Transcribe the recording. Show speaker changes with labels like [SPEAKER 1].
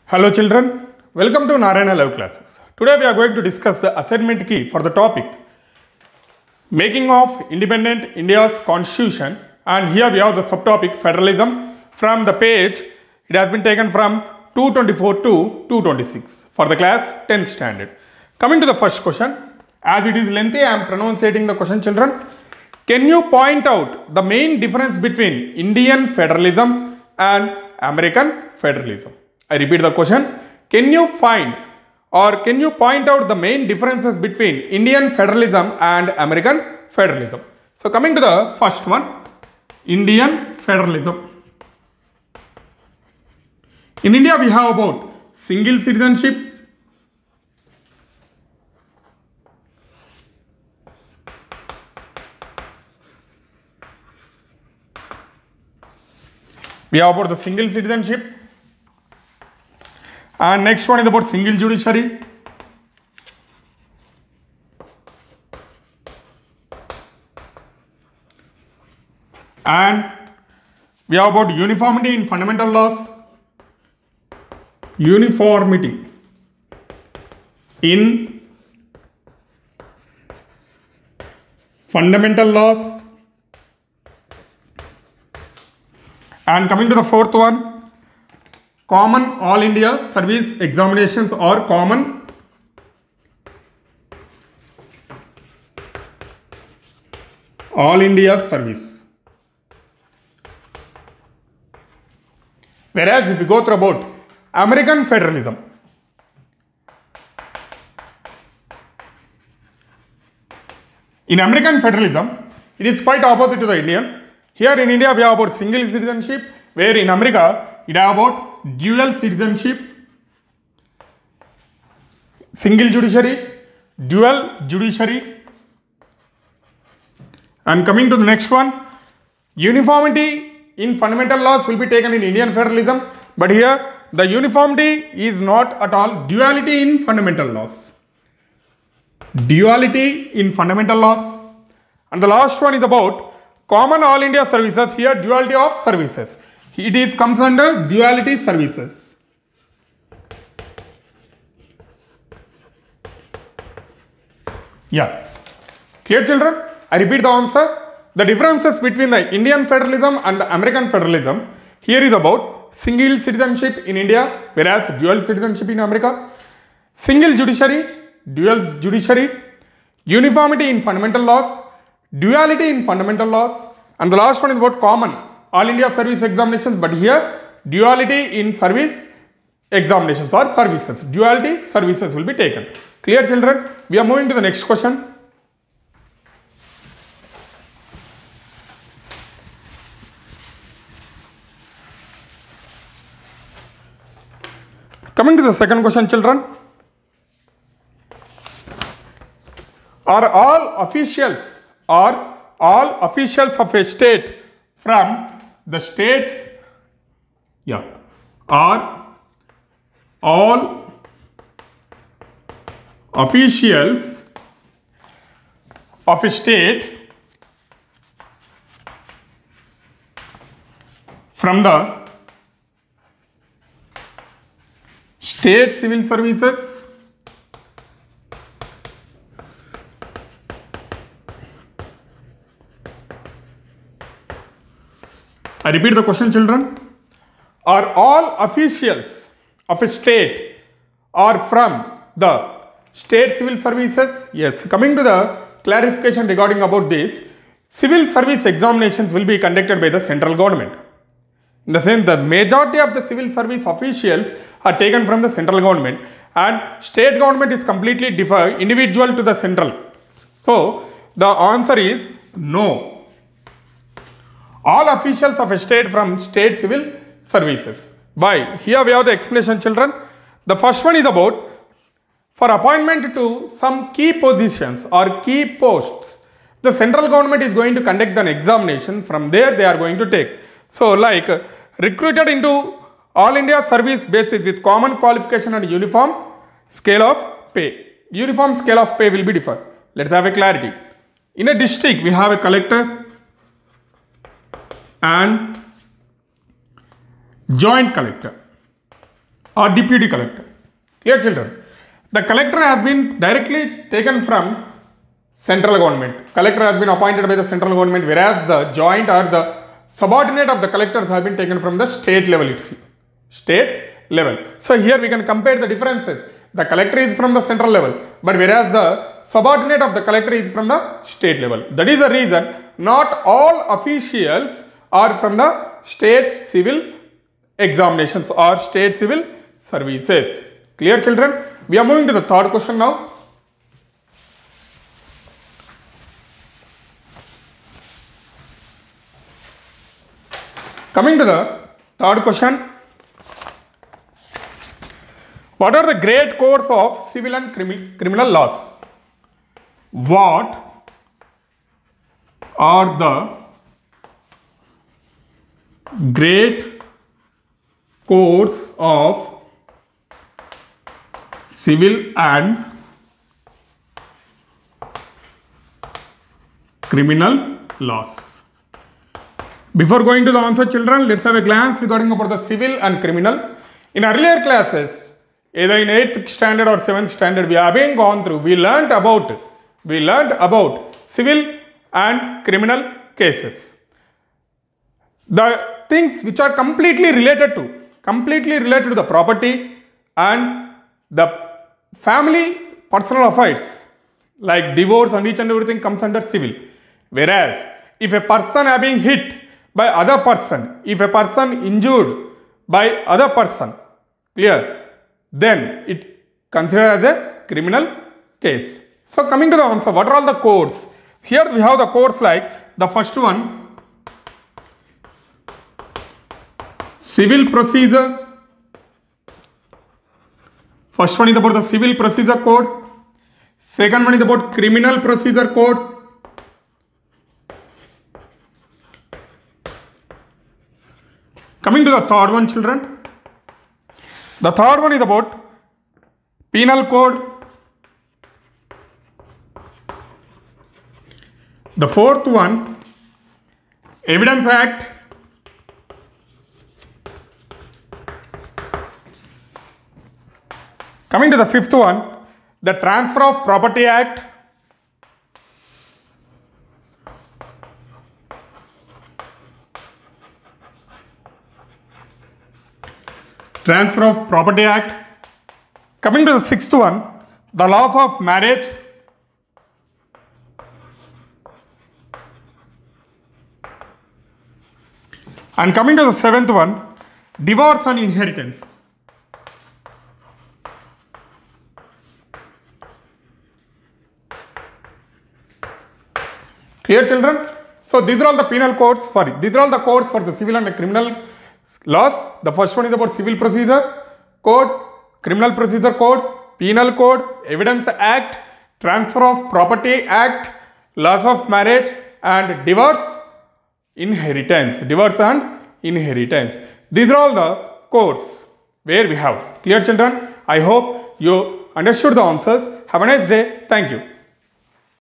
[SPEAKER 1] Hello children, welcome to Narayana Live Classes. Today we are going to discuss the assignment key for the topic Making of Independent India's Constitution, and here we have the subtopic Federalism. From the page it has been taken from 224 to 226 for the class 10th standard. Coming to the first question, as it is lengthy I am pronouncing the question children. Can you point out the main difference between Indian federalism and American federalism? I repeat the question. Can you find or can you point out the main differences between Indian federalism and American federalism? So coming to the first one, Indian federalism. In India we have about single citizenship, and next one is about single judiciary, and we have about uniformity in fundamental laws, uniformity in fundamental laws. And coming to the fourth one, common all India service examinations or common all India service. Whereas if you go through about American federalism, in American federalism it is quite opposite to the Indian. Here in India we have about single citizenship, where in America it have about dual citizenship, single judiciary, dual judiciary. And coming to the next one, uniformity in fundamental laws will be taken in Indian federalism, but here the uniformity is not at all, duality in fundamental laws. Duality in fundamental laws. And the last one is about common all India services. Here duality of services. It comes under duality services. Yeah. Clear children? I repeat the answer. The differences between the Indian federalism and the American federalism here is about single citizenship in India, whereas dual citizenship in America. Single judiciary, dual judiciary, uniformity in fundamental laws, duality in fundamental laws, and the last one is about common all India service examinations, but here duality in service examinations or services. Duality services will be taken. Clear children? We are moving to the next question. Coming to the second question children. Are all officials of a state from the states, are all officials of a state from the state civil services? I repeat the question children. Are all officials of a state are from the state civil services? Yes. Coming to the clarification regarding about this, civil service examinations will be conducted by the central government. In the sense, the majority of the civil service officials are taken from the central government, and state government is completely individual to the central. So the answer is no. All officials of a state from state civil services. Why? Here we have the explanation children. The first one is about for appointment to some key positions or key posts, the central government is going to conduct an examination. From there they are going to take. So like recruited into all India service basis with common qualification and uniform scale of pay. Uniform scale of pay will be different. Let's have a clarity. In a district we have a collector and joint collector. or deputy collector. Clear children? The collector has been directly taken from central government. Collector has been appointed by the central government, whereas the joint or the subordinate of the collectors have been taken from the state level itself. State level. So here we can compare the differences. The collector is from the central level, but whereas the subordinate of the collector is from the state level. That is the reason not all officials are from the state civil examinations or state civil services. Clear children? We are moving to the third question now. Coming to the third question. What are the great codes of civil and criminal laws? What are the great codes of civil and criminal laws? Before going to the answer, children, let's have a glance regarding about the civil and criminal. In earlier classes, either in 8th standard or 7th standard, we have been gone through. We learnt about civil and criminal cases. The things which are completely related to the property and the family personal affairs like divorce and each and everything comes under civil. Whereas if a person is being hit by other person, if a person injured by other person, clear, then it considered as a criminal case. So coming to the answer, what are all the codes? Here we have the codes like the first one, civil procedure. First one is about the civil procedure code. Second one is about criminal procedure code. Coming to the third one, children. The third one is about penal code. The fourth one, Evidence Act. Coming to the fifth one, the Transfer of Property Act. Transfer of Property Act. Coming to the sixth one, the laws of marriage. And coming to the seventh one, divorce and inheritance. Clear children? So these are all the penal codes, these are all the codes for the civil and the criminal laws. The first one is about civil procedure code, criminal procedure code, penal code, Evidence Act, Transfer of Property Act, laws of marriage, and divorce and inheritance. These are all the codes where we have. Clear children? I hope you understood the answers. Have a nice day. Thank you.